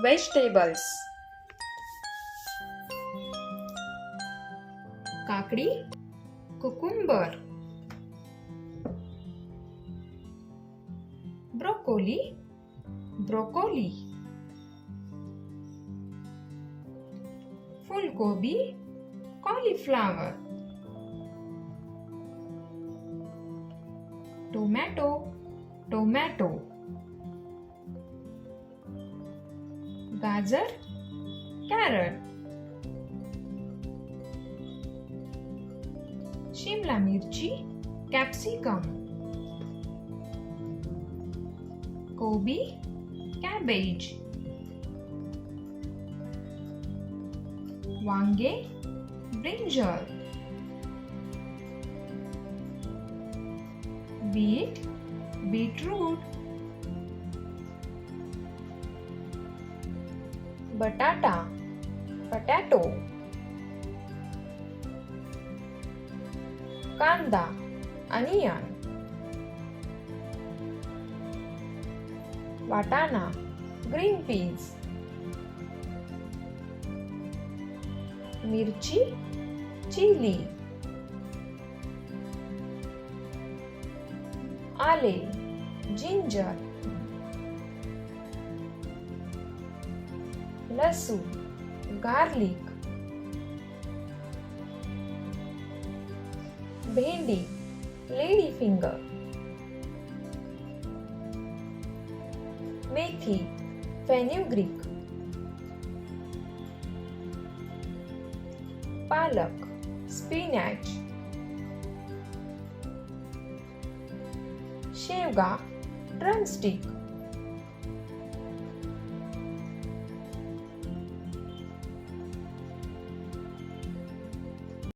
Vegetables. કાકડી, cucumber. Broccoli, broccoli. ફૂલકોબી, cauliflower. Tomato, tomato. ગાજર, carrot. Shimla મિર્ચી, capsicum. કોબી, cabbage. વાંગે, brinjal. Bit, beetroot. બટાટા, potato. કાંદા, onion. વાટાણા, green peas. મિર્ચી, chili. આલે, ginger. લસુન, garlic. ભેંડી, lady finger. મેથી, fenugreek. પાલક, spinach. શેવગા, drumstick.